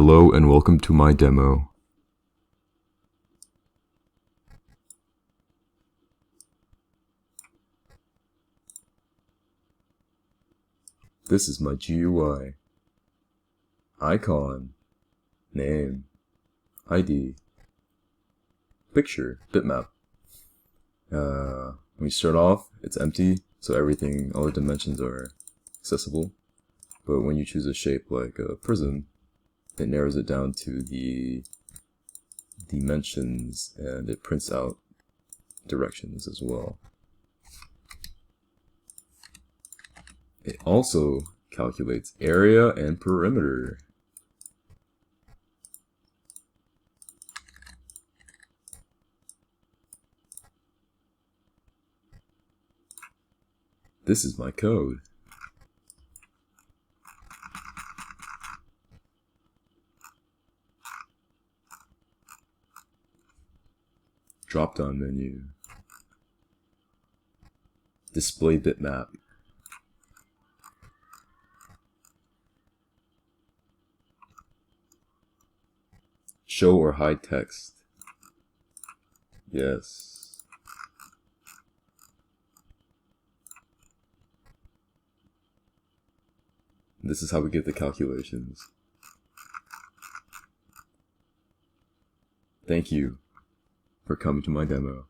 Hello and welcome to my demo. This is my GUI. Icon, name, ID, picture, bitmap. When we start off, it's empty, so everything, all the dimensions are accessible. But when you choose a shape like a prism, it narrows it down to the dimensions and it prints out directions as well. It also calculates area and perimeter. This is my code. Drop-down menu. Display bitmap. Show or hide text. Yes. This is how we get the calculations. Thank you for coming to my demo.